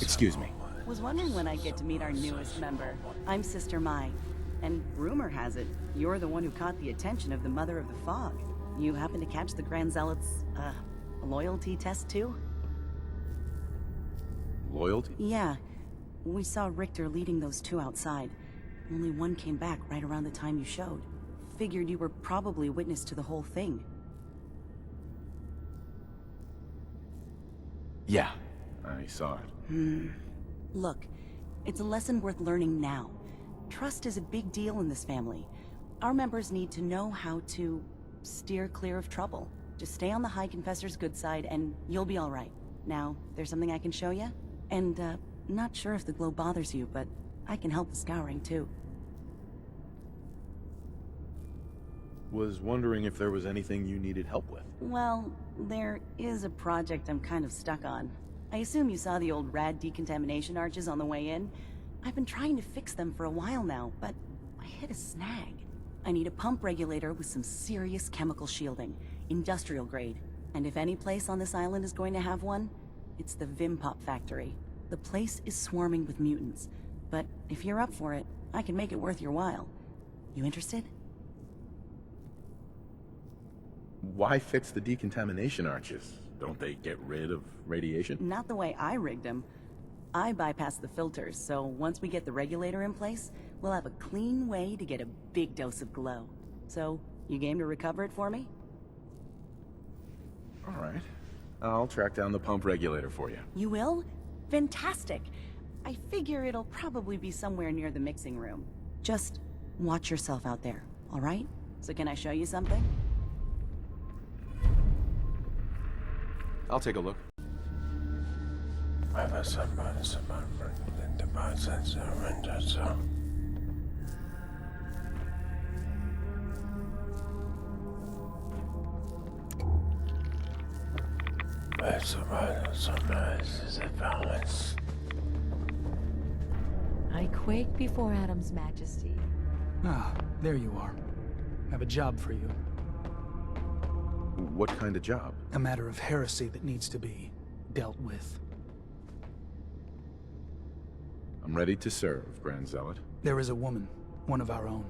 Excuse me. Was wondering when I'd get to meet our newest member. I'm Sister Mai, and rumor has it, you're the one who caught the attention of the Mother of the Fog. You happen to catch the Grand Zealot's, loyalty test too? Loyalty? Yeah. We saw Richter leading those two outside. Only one came back right around the time you showed. Figured you were probably witness to the whole thing. Yeah, I saw it. Look, it's a lesson worth learning now. Trust is a big deal in this family. Our members need to know how to steer clear of trouble. Just stay on the High Confessor's good side and you'll be alright. Now, there's something I can show you? And, not sure if the glow bothers you, but I can help with scouring too. Was wondering if there was anything you needed help with. Well, there is a project I'm kind of stuck on. I assume you saw the old rad decontamination arches on the way in. I've been trying to fix them for a while now, but I hit a snag. I need a pump regulator with some serious chemical shielding, industrial grade. And if any place on this island is going to have one, it's the Vimpop factory. The place is swarming with mutants, but if you're up for it, I can make it worth your while. You interested? Why fix the decontamination arches? Don't they get rid of radiation? Not the way I rigged them. I bypassed the filters, so once we get the regulator in place, we'll have a clean way to get a big dose of glow. So, you game to recover it for me? Alright. I'll track down the pump regulator for you. You will? Fantastic! I figure it'll probably be somewhere near the mixing room. Just watch yourself out there, alright? So can I show you something? I'll take a look. I quake before Adam's majesty. Ah, there you are. I have a job for you. What kind of job? A matter of heresy that needs to be dealt with. I'm ready to serve, Grand Zealot. There is a woman, one of our own.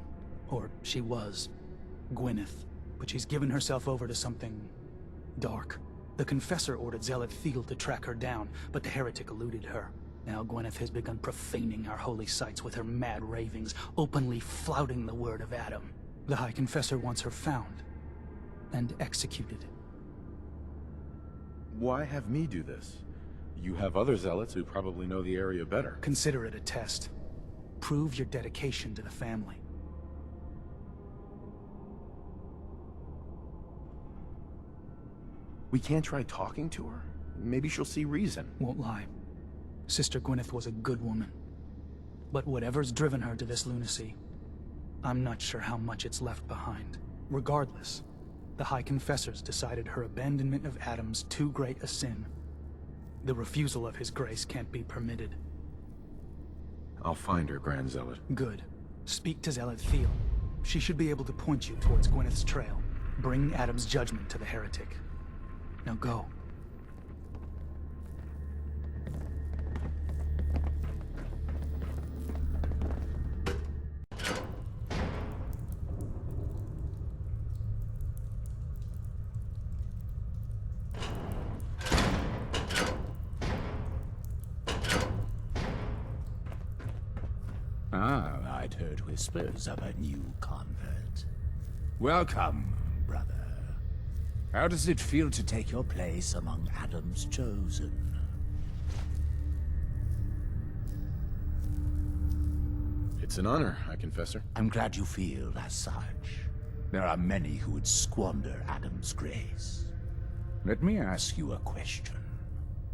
Or she was. Gwyneth. But she's given herself over to something dark. The Confessor ordered Zealot Field to track her down, but the heretic eluded her. Now Gwyneth has begun profaning our holy sites with her mad ravings, openly flouting the word of Adam. The High Confessor wants her found and executed. Why have me do this? You have other zealots who probably know the area better. Consider it a test. Prove your dedication to the family. We can't try talking to her? Maybe she'll see reason. Won't lie. Sister Gwyneth was a good woman. But whatever's driven her to this lunacy, I'm not sure how much it's left behind. Regardless, the High Confessors decided her abandonment of Adam's too great a sin. The refusal of his grace can't be permitted. I'll find her, Grand Zealot. Good. Speak to Zealot Thiel. She should be able to point you towards Gwyneth's trail. Bring Adam's judgment to the heretic. Now go. Ah, I'd heard whispers of a new convert. Welcome, brother. How does it feel to take your place among Adam's chosen? It's an honor, High Confessor. I'm glad you feel as such. There are many who would squander Adam's grace. Let me ask you a question.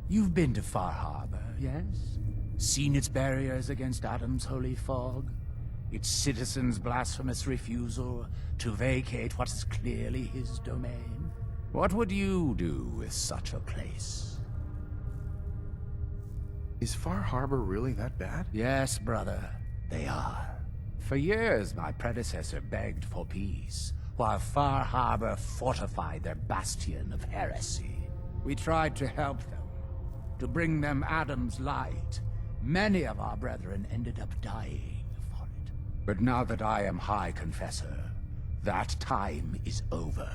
You've been to Far Harbor, yes? Seen its barriers against Adam's holy fog? Its citizens' blasphemous refusal to vacate what is clearly his domain? What would you do with such a place? Is Far Harbor really that bad? Yes, brother, they are. For years, my predecessor begged for peace, while Far Harbor fortified their bastion of heresy. We tried to help them, to bring them Adam's light. Many of our brethren ended up dying for it. But now that I am High Confessor, that time is over.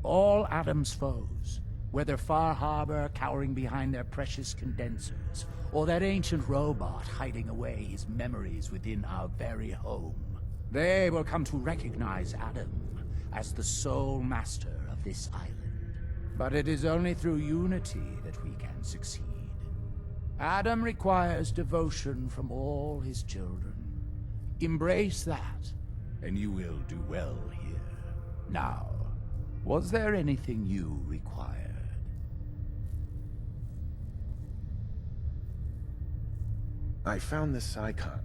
All Adam's foes, whether Far Harbor cowering behind their precious condensers, or that ancient robot hiding away his memories within our very home, they will come to recognize Adam as the sole master of this island. But it is only through unity that we can succeed. Adam requires devotion from all his children. Embrace that, and you will do well here. Now, was there anything you required? I found this icon.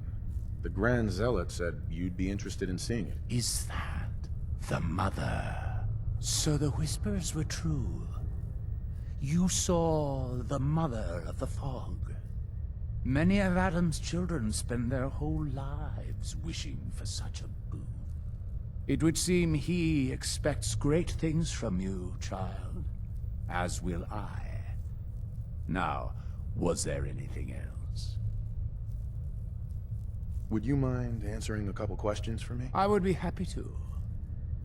The Grand Zealot said you'd be interested in seeing it. Is that the Mother? So the whispers were true. You saw the Mother of the Fog. Many of Adam's children spend their whole lives wishing for such a boon. It would seem he expects great things from you, child. As will I. Now, was there anything else? Would you mind answering a couple questions for me? I would be happy to.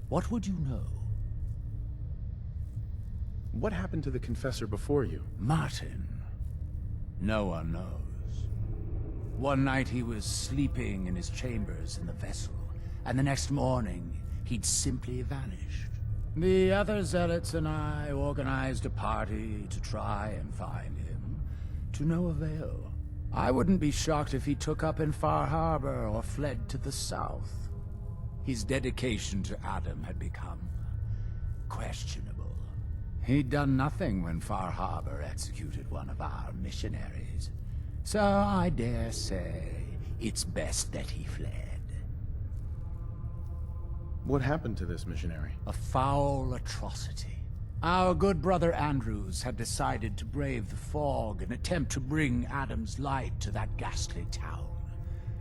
What would you know? What happened to the Confessor before you? Martin. No one knows. One night he was sleeping in his chambers in the vessel, and the next morning he'd simply vanished. The other zealots and I organized a party to try and find him, to no avail. I wouldn't be shocked if he took up in Far Harbor or fled to the south. His dedication to Adam had become questionable. He'd done nothing when Far Harbor executed one of our missionaries. So I dare say it's best that he fled. What happened to this missionary? A foul atrocity. Our good brother Andrews had decided to brave the fog and attempt to bring Adam's light to that ghastly town,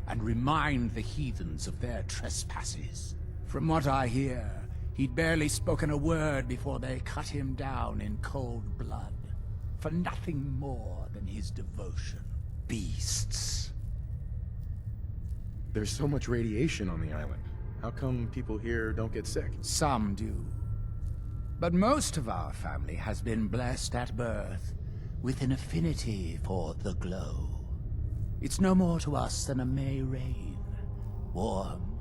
and remind the heathens of their trespasses. From what I hear, he'd barely spoken a word before they cut him down in cold blood, for nothing more than his devotion. Beasts. There's so much radiation on the island. How come people here don't get sick? Some do. But most of our family has been blessed at birth with an affinity for the glow. It's no more to us than a May rain. Warm,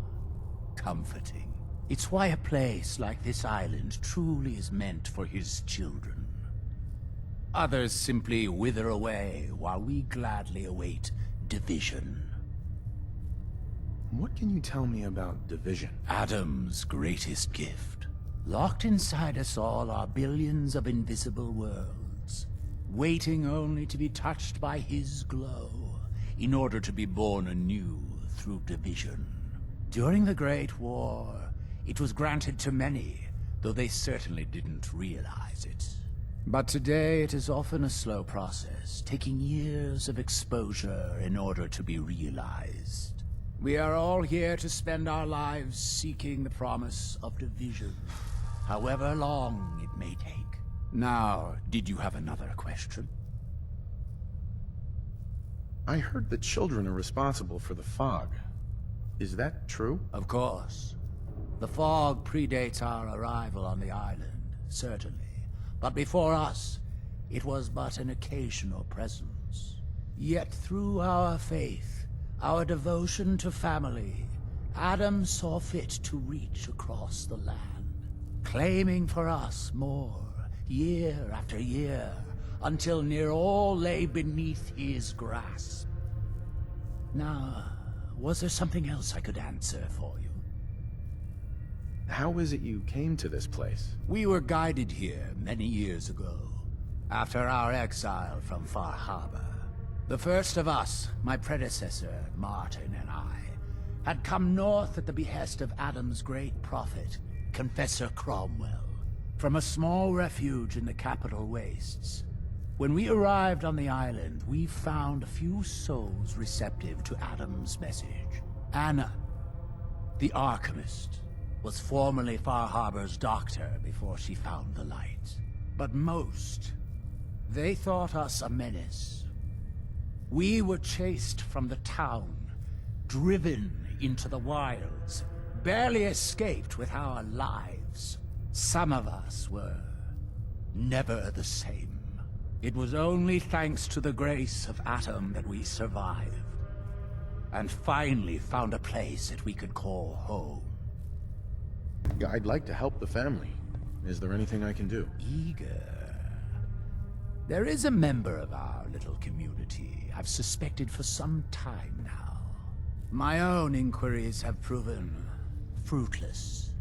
comforting. It's why a place like this island truly is meant for his children. Others simply wither away while we gladly await division. What can you tell me about division? Adam's greatest gift. Locked inside us all are billions of invisible worlds, waiting only to be touched by his glow, in order to be born anew through division. During the Great War, it was granted to many, though they certainly didn't realize it. But today it is often a slow process, taking years of exposure in order to be realized. We are all here to spend our lives seeking the promise of division, however long it may take. Now, did you have another question? I heard the children are responsible for the fog. Is that true? Of course. The fog predates our arrival on the island, certainly. But before us, it was but an occasional presence. Yet through our faith, our devotion to family, Adam saw fit to reach across the land, claiming for us more, year after year, until near all lay beneath his grasp. Now, was there something else I could answer for you? How is it you came to this place? We were guided here many years ago, after our exile from Far Harbor. The first of us, my predecessor, Martin, and I, had come north at the behest of Adam's great prophet, Confessor Cromwell, from a small refuge in the capital wastes. When we arrived on the island, we found a few souls receptive to Adam's message. Anna, the Archivist, was formerly Far Harbor's doctor before she found the light. But most, they thought us a menace, We were chased from the town, driven into the wilds, barely escaped with our lives. Some of us were never the same. It was only thanks to the grace of Adam that we survived, and finally found a place that we could call home. I'd like to help the family. Is there anything I can do? Eager. There is a member of our little community I've suspected for some time now. My own inquiries have proven fruitless.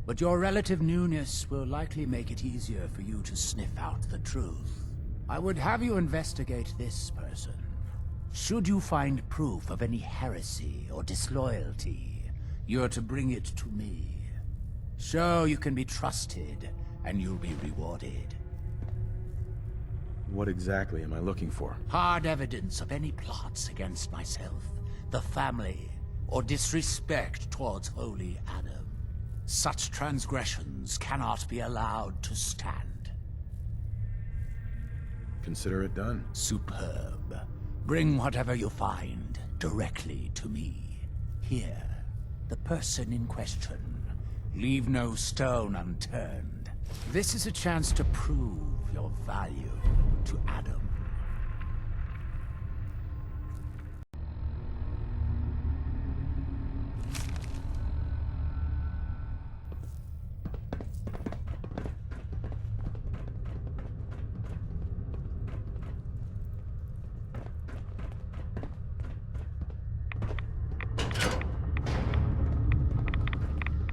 But your relative newness will likely make it easier for you to sniff out the truth. I would have you investigate this person. Should you find proof of any heresy or disloyalty, you're to bring it to me. Show you can be trusted, and you'll be rewarded. What exactly am I looking for? Hard evidence of any plots against myself, the family, or disrespect towards Holy Adam. Such transgressions cannot be allowed to stand. Consider it done. Superb. Bring whatever you find directly to me. Here, the person in question. Leave no stone unturned. This is a chance to prove your value to Adam.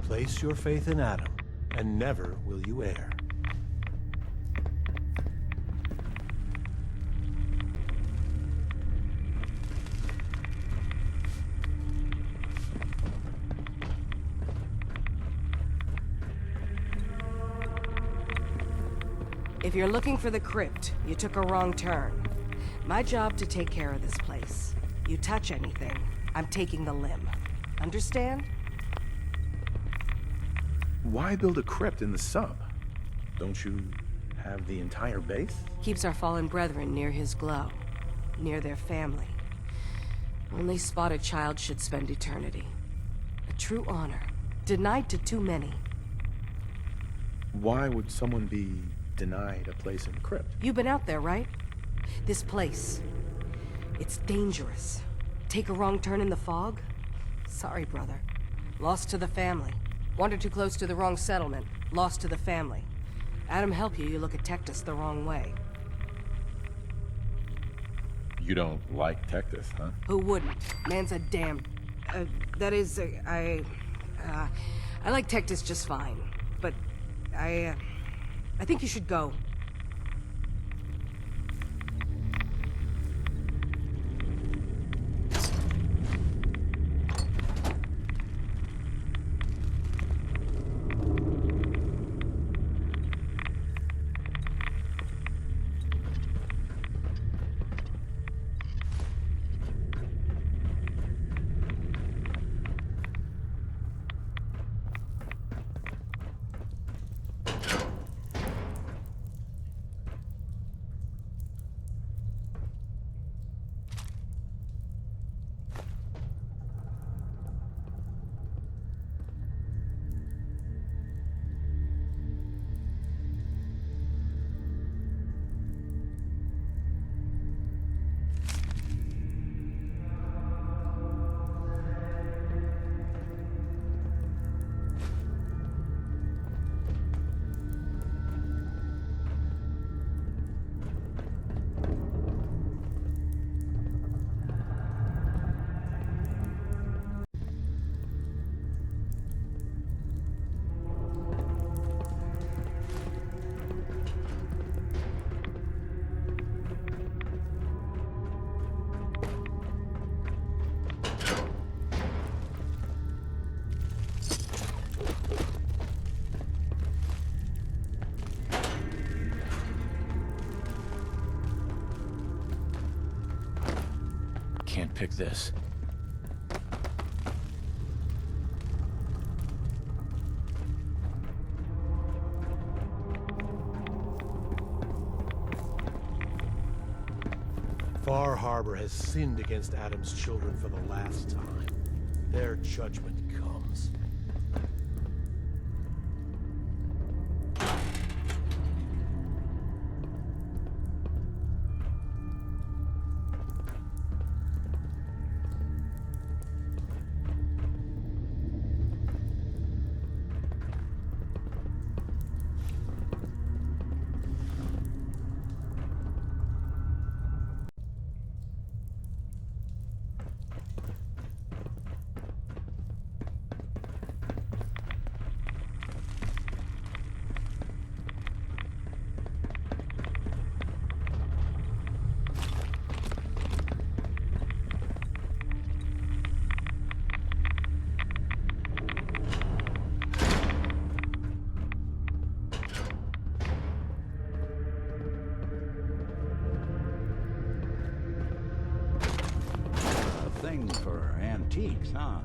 Place your faith in Adam, and never will you err. If you're looking for the crypt, you took a wrong turn. My job to take care of this place. You touch anything, I'm taking the limb. Understand? Why build a crypt in the sub? Don't you have the entire base? Keeps our fallen brethren near his glow. Near their family. Only spotted child should spend eternity. A true honor. Denied to too many. Why would someone be denied a place in the crypt? You've been out there, right? This place. It's dangerous. Take a wrong turn in the fog? Sorry, brother. Lost to the family. Wandered too close to the wrong settlement. Lost to the family. Adam help you, you look at Tectus the wrong way. You don't like Tectus, huh? Who wouldn't? Man's a damn... that is, I like Tectus just fine. But, I think you should go. Can't pick this. Far Harbor has sinned against Adam's children for the last time. Their judgment comes. Thing for antiques, huh?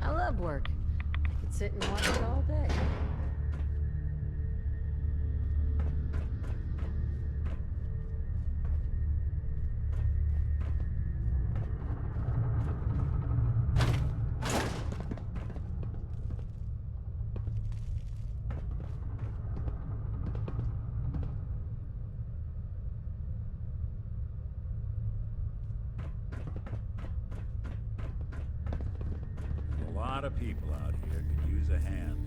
I love work. I could sit and watch it all day. A lot of people out here could use a hand.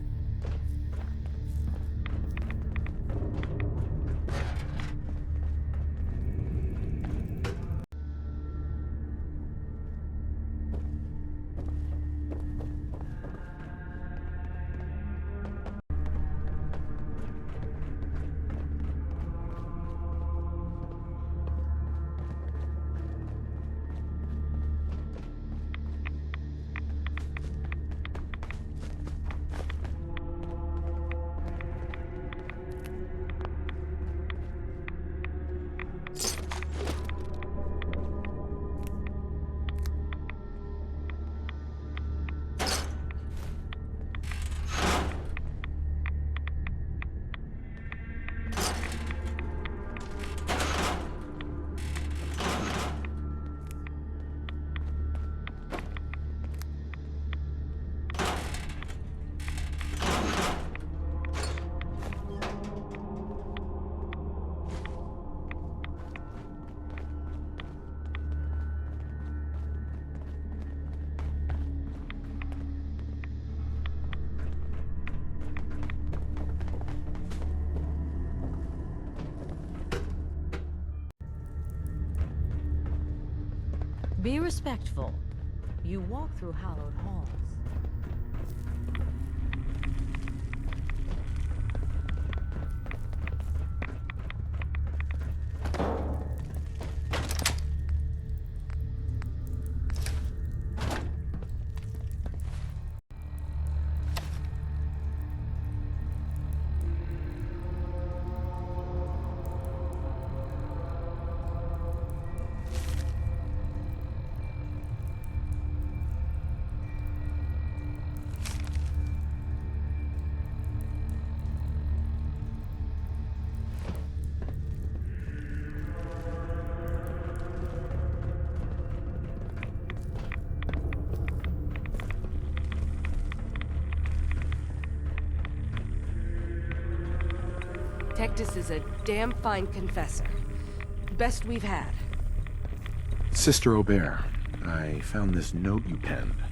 Be respectful. You walk through hallowed halls. Tectus is a damn fine confessor. Best we've had. Sister Aubert, I found this note you penned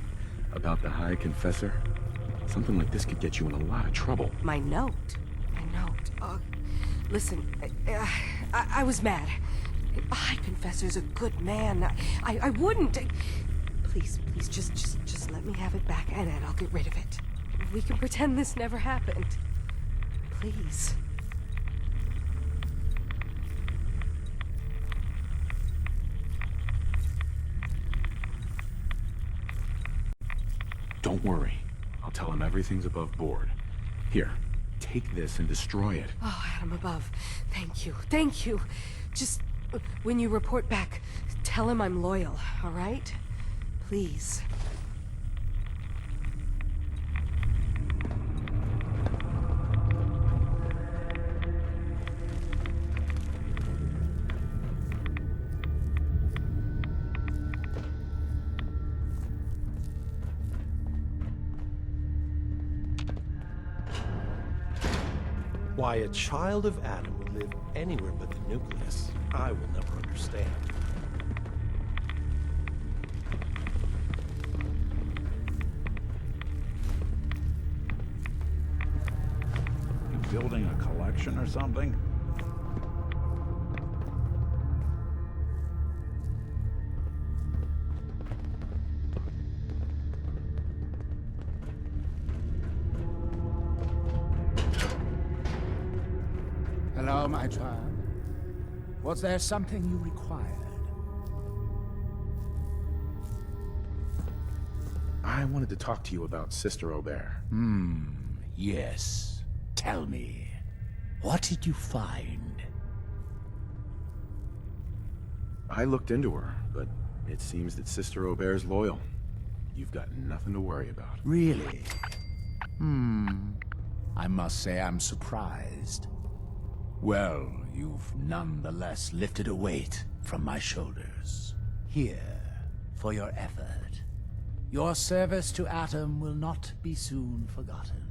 about the High Confessor. Something like this could get you in a lot of trouble. My note? My note? Listen, I was mad. A High Confessor's a good man. I wouldn't... Please, just let me have it back, and I'll get rid of it. We can pretend this never happened. Please. Don't worry. I'll tell him everything's above board. Here, take this and destroy it. Oh, Adam above. Thank you. Thank you. Just, when you report back, tell him I'm loyal, all right? Please. Why a child of Adam would live anywhere but the nucleus, I will never understand. You building a collection or something? Hello, my child. Was there something you required? I wanted to talk to you about Sister Aubert. Yes. Tell me. What did you find? I looked into her, but it seems that Sister Aubert's loyal. You've got nothing to worry about. Really? I must say I'm surprised. Well, you've nonetheless lifted a weight from my shoulders. Here, for your effort. Your service to Atom will not be soon forgotten.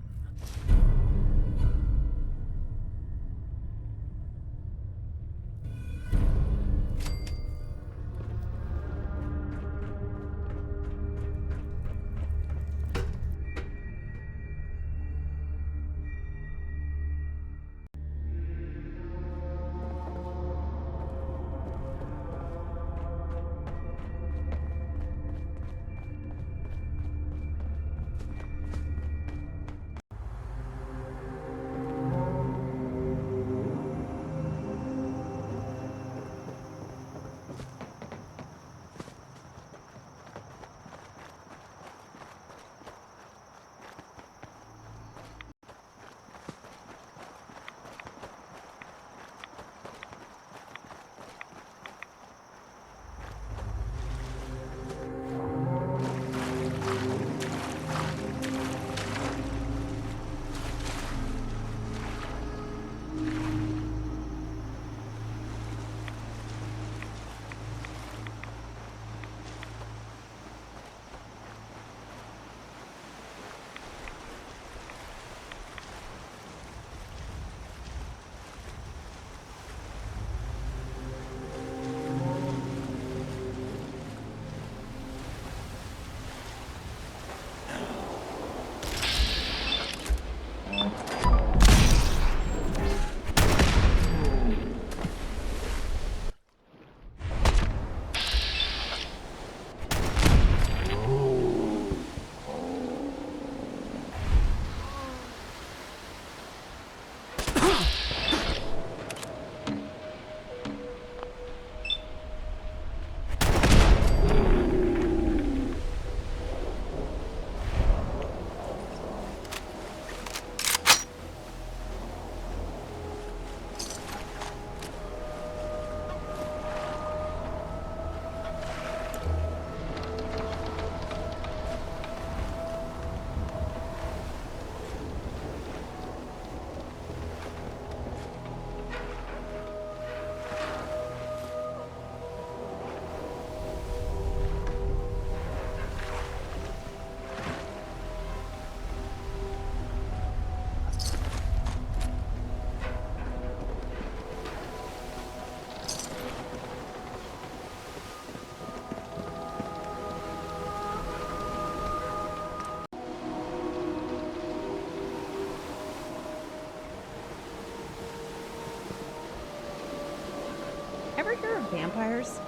Speaking of vampires,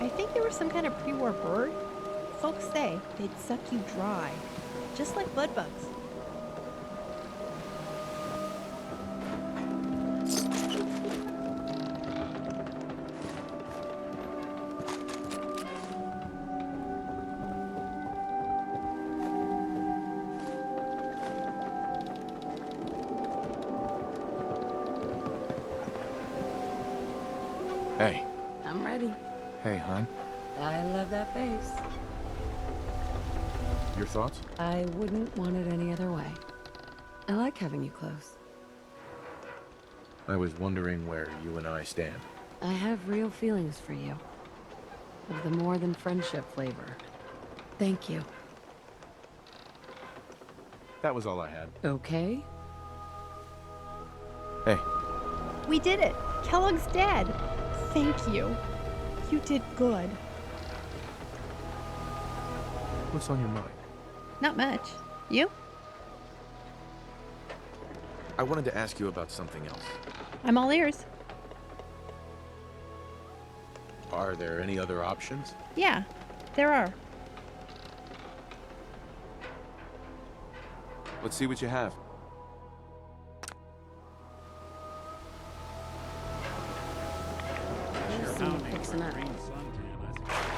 I think they were some kind of pre-war bird. Folks say they'd suck you dry, just like bloodbugs. Hey. I'm ready. Hey, hon. I love that face. Your thoughts? I wouldn't want it any other way. I like having you close. I was wondering where you and I stand. I have real feelings for you. Of the more than friendship flavor. Thank you. That was all I had. Okay? Hey. We did it! Kellogg's dead! Thank you. You did good. What's on your mind? Not much. You? I wanted to ask you about something else. I'm all ears. Are there any other options? Yeah, there are. Let's see what you have. Fixing up. Green suntan, I think.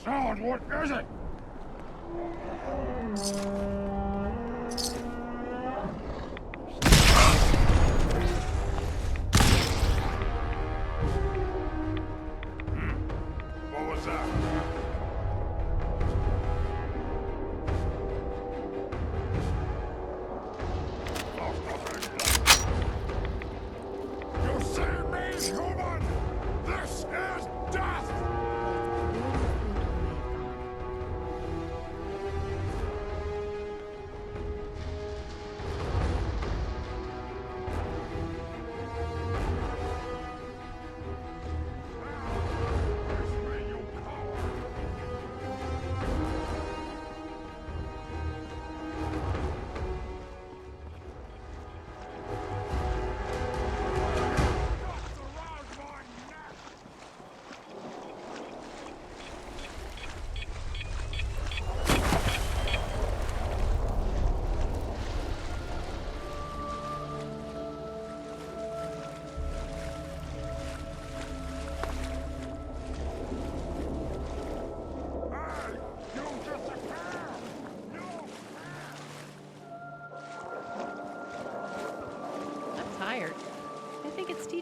sound, what is it? What was that? You see me, human? This is death!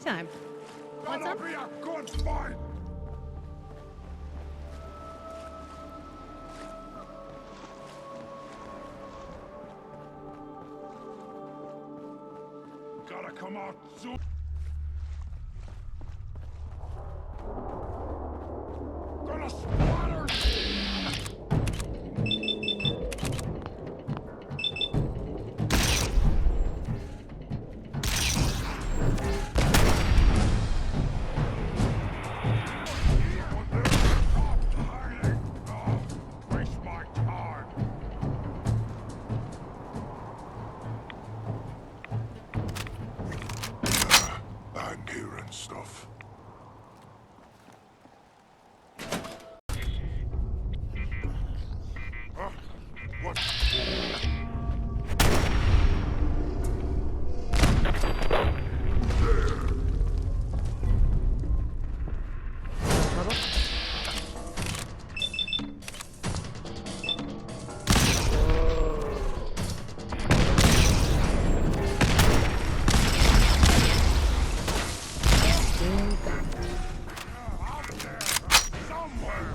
Anytime. Want some? Be a good fight. Gotta come out soon. Gonna splatter. Waste my time. Anger and stuff. What? Out there, somewhere.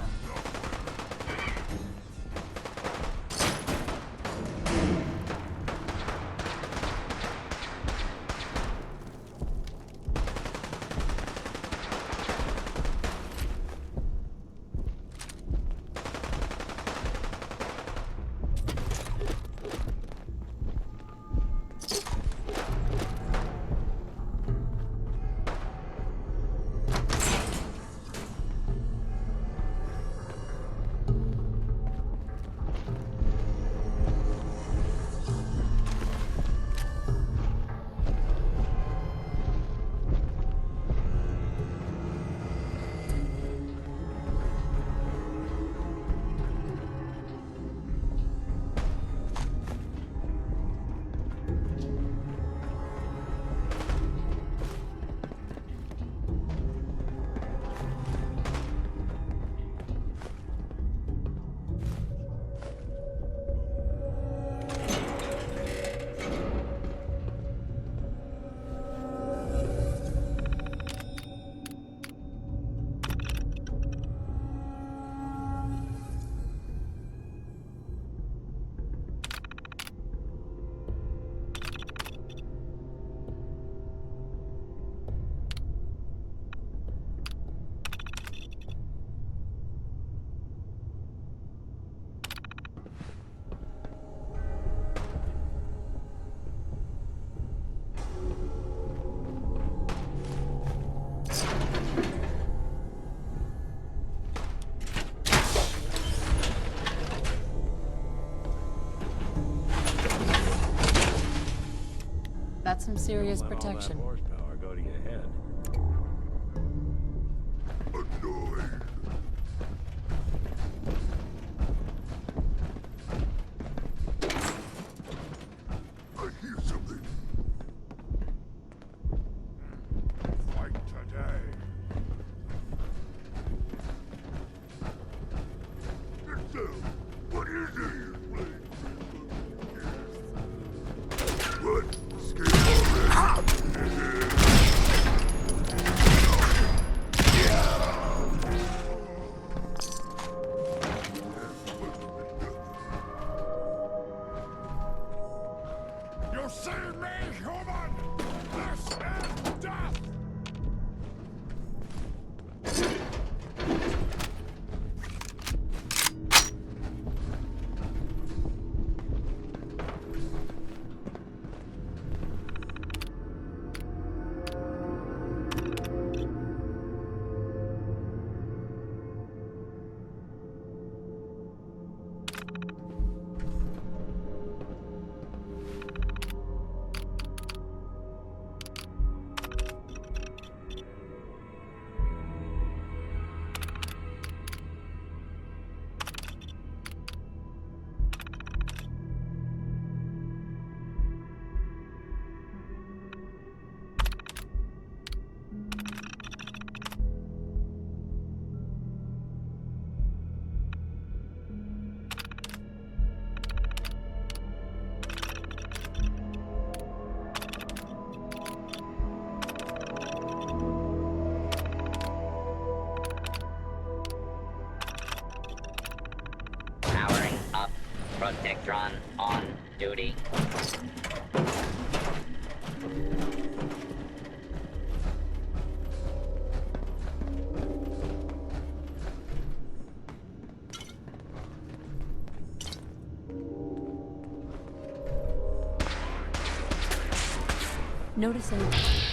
That's some serious Let all that protection. horsepower go to your head. Annoyed. I hear something. Fight today. What is it? What? Scared already? Protectron on duty. Notice any...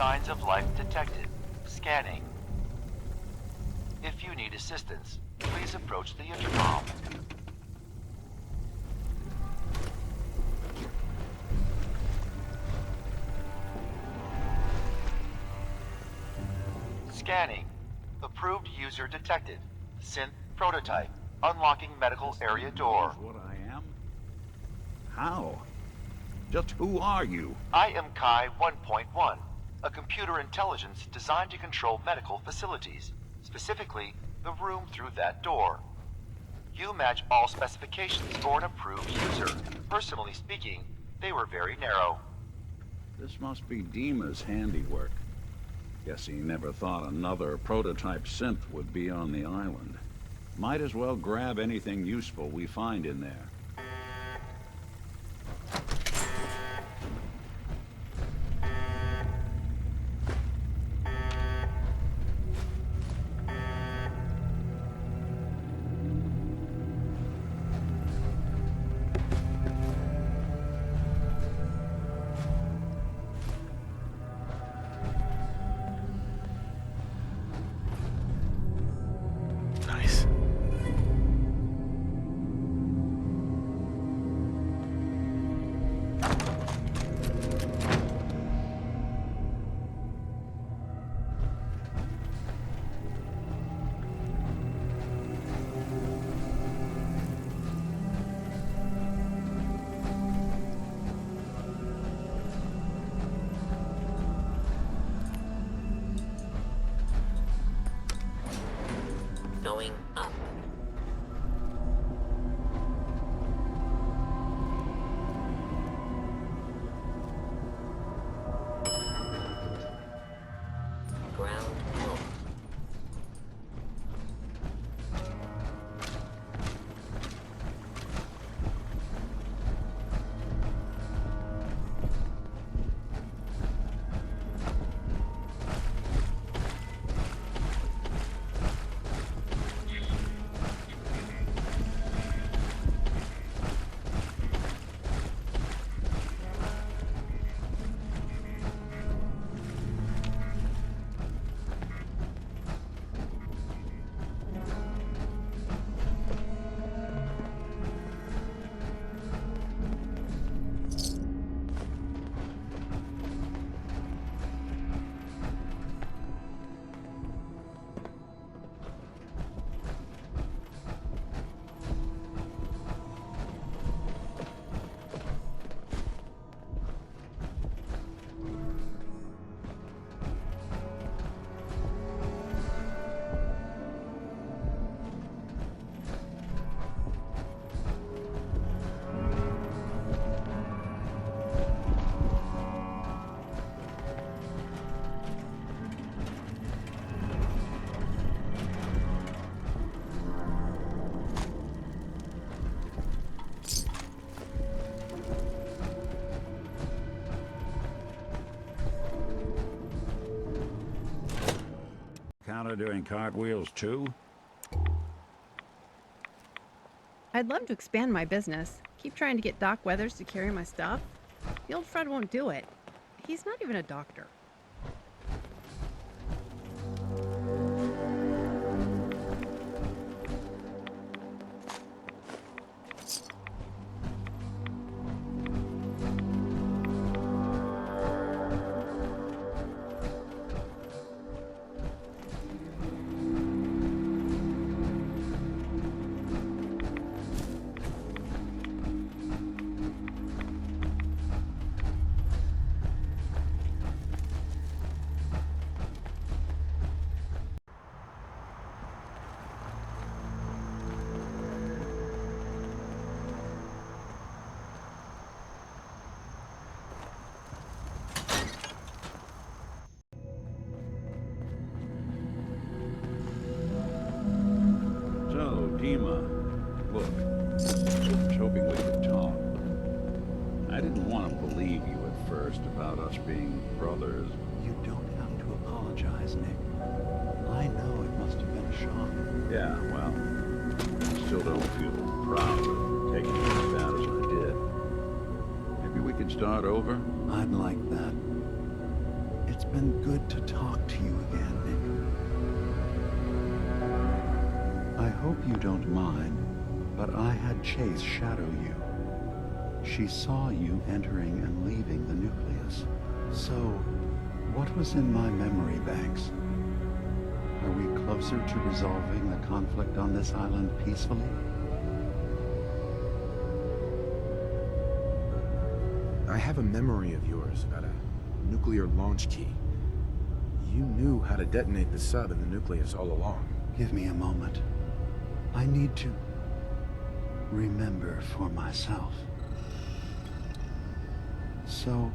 signs of life detected. Scanning. If you need assistance, please approach the intercom. Scanning. Approved user detected. Synth prototype. Unlocking medical area door. What I am? How? Just who are you? I am Kai 1.1, a computer intelligence designed to control medical facilities, specifically the room through that door. You match all specifications for an approved user. Personally speaking, they were very narrow. This must be Dima's handiwork. Guess he never thought another prototype synth would be on the island. Might as well grab anything useful we find in there. Nice. Going up. Ground floor. Counter doing cartwheels too? I'd love to expand my business. Keep trying to get Doc Weathers to carry my stuff. The old Fred won't do it. He's not even a doctor. Dima, look, I was hoping we could talk. I didn't want to believe you at first about us being brothers. You don't have to apologize, Nick. I know it must have been a shock. Yeah, well, I still don't feel proud of taking it as bad as I did. Maybe we could start over? I'd like that. It's been good to talk to you again, Nick. I hope you don't mind, but I had Chase shadow you. She saw you entering and leaving the nucleus. So, what was in my memory banks? Are we closer to resolving the conflict on this island peacefully? I have a memory of yours about a nuclear launch key. You knew how to detonate the sub in the nucleus all along. Give me a moment. I need to remember for myself. So,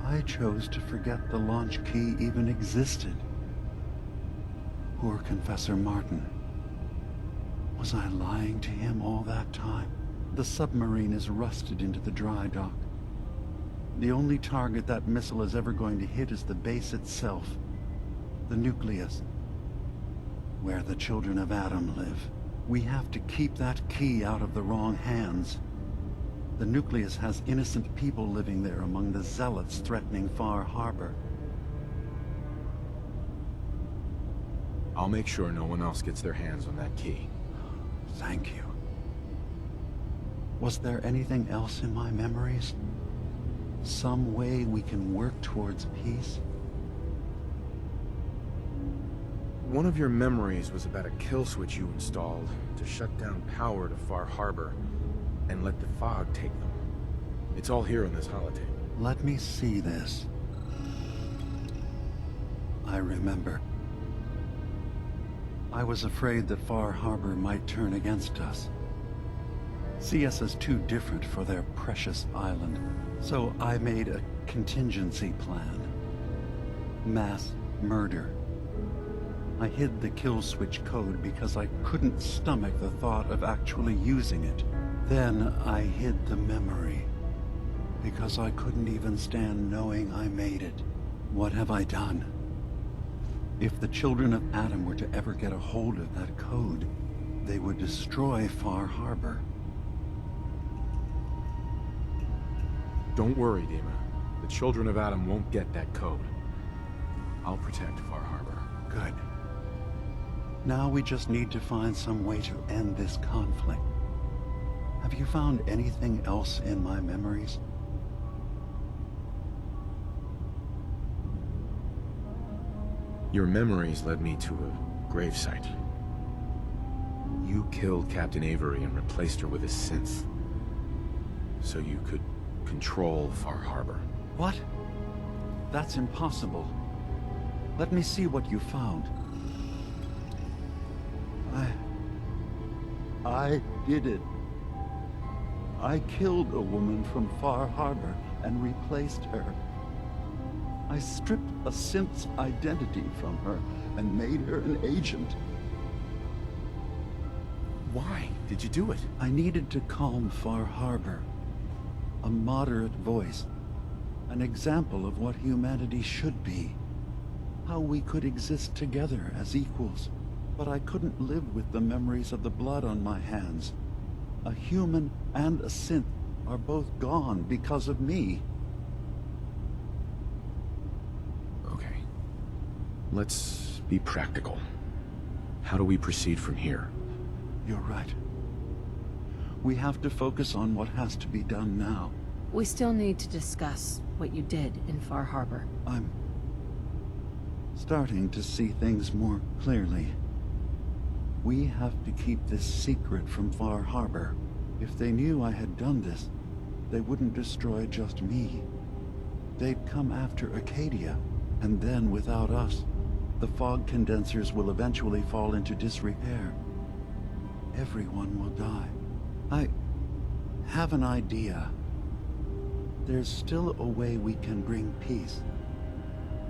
I chose to forget the launch key even existed. Poor Confessor Martin. Was I lying to him all that time? The submarine is rusted into the dry dock. The only target that missile is ever going to hit is the base itself. The nucleus. Where the children of Adam live. We have to keep that key out of the wrong hands. The nucleus has innocent people living there among the zealots threatening Far Harbor. I'll make sure no one else gets their hands on that key. Thank you. Was there anything else in my memories? Some way we can work towards peace? One of your memories was about a kill switch you installed to shut down power to Far Harbor and let the fog take them. It's all here on this holotape. Let me see this. I remember. I was afraid that Far Harbor might turn against us. See us as too different for their precious island. So I made a contingency plan. Mass murder. I hid the kill switch code because I couldn't stomach the thought of actually using it. Then I hid the memory because I couldn't even stand knowing I made it. What have I done? If the children of Adam were to ever get a hold of that code, they would destroy Far Harbor. Don't worry, Dima. The children of Adam won't get that code. I'll protect Far Harbor. Good. Now we just need to find some way to end this conflict. Have you found anything else in my memories? Your memories led me to a gravesite. You killed Captain Avery and replaced her with a synth, so you could control Far Harbor. What? That's impossible. Let me see what you found. I did it. I killed a woman from Far Harbor and replaced her. I stripped a synth's identity from her and made her an agent. Why did you do it? I needed to calm Far Harbor. A moderate voice. An example of what humanity should be. How we could exist together as equals. But I couldn't live with the memories of the blood on my hands. A human and a synth are both gone because of me. Okay. Let's be practical. How do we proceed from here? You're right. We have to focus on what has to be done now. We still need to discuss what you did in Far Harbor. I'm starting to see things more clearly. We have to keep this secret from Far Harbor. If they knew I had done this, they wouldn't destroy just me. They'd come after Acadia, and then without us, the fog condensers will eventually fall into disrepair. Everyone will die. I have an idea. There's still a way we can bring peace.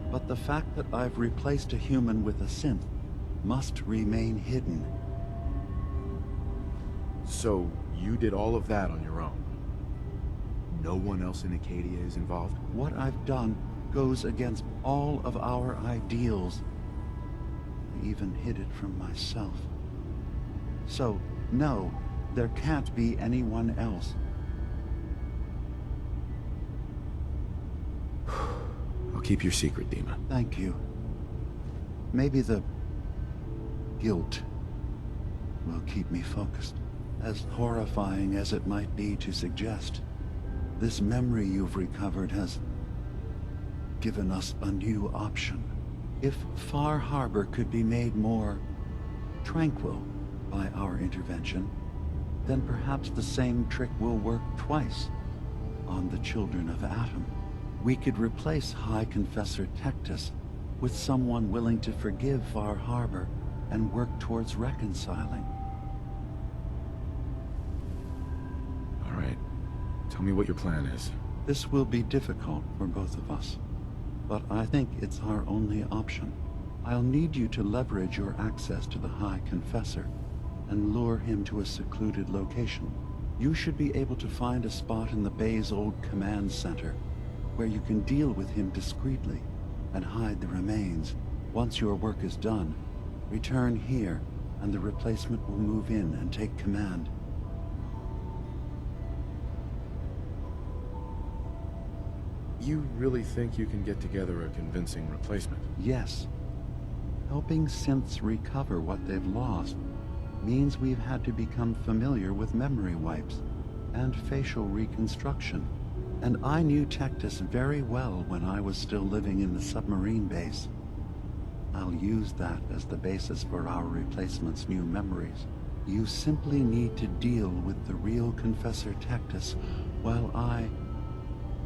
But the fact that I've replaced a human with a synth must remain hidden. So, you did all of that on your own? No one else in Acadia is involved? What I've done goes against all of our ideals. I even hid it from myself. So, no, there can't be anyone else. keep your secret, Dima. Thank you. Maybe the guilt will keep me focused. As horrifying as it might be to suggest, this memory you've recovered has given us a new option. If Far Harbor could be made more tranquil by our intervention, then perhaps the same trick will work twice on the children of Atom. We could replace High Confessor Tectus with someone willing to forgive Far Harbor and work towards reconciling. All right. Tell me what your plan is. This will be difficult for both of us, but I think it's our only option. I'll need you to leverage your access to the High Confessor and lure him to a secluded location. You should be able to find a spot in the Bay's old command center where you can deal with him discreetly and hide the remains. Once your work is done, return here and the replacement will move in and take command. You really think you can get together a convincing replacement? Yes. Helping synths recover what they've lost means we've had to become familiar with memory wipes and facial reconstruction. And I knew Tectus very well when I was still living in the submarine base. I'll use that as the basis for our replacement's new memories. You simply need to deal with the real Confessor Tectus while I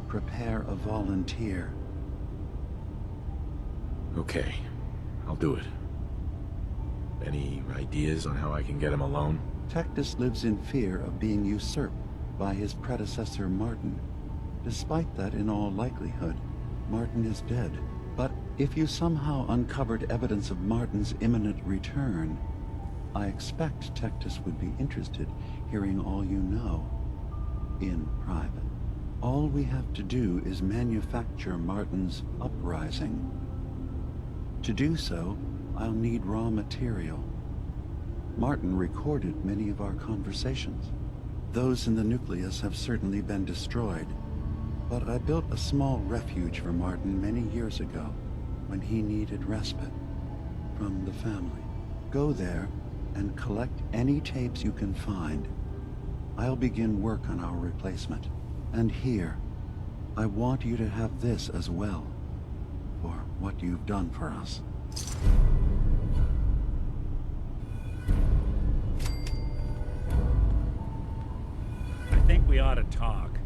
prepare a volunteer. Okay, I'll do it. Any ideas on how I can get him alone? Tectus lives in fear of being usurped by his predecessor Martin. Despite that, in all likelihood, Martin is dead. But if you somehow uncovered evidence of Martin's imminent return, I expect Tectus would be interested hearing all you know in private. All we have to do is manufacture Martin's uprising. To do so, I'll need raw material. Martin recorded many of our conversations. Those in the nucleus have certainly been destroyed, but I built a small refuge for Martin many years ago when he needed respite from the family. Go there and collect any tapes you can find. I'll begin work on our replacement. And here, I want you to have this as well, for what you've done for us. I think we ought to talk.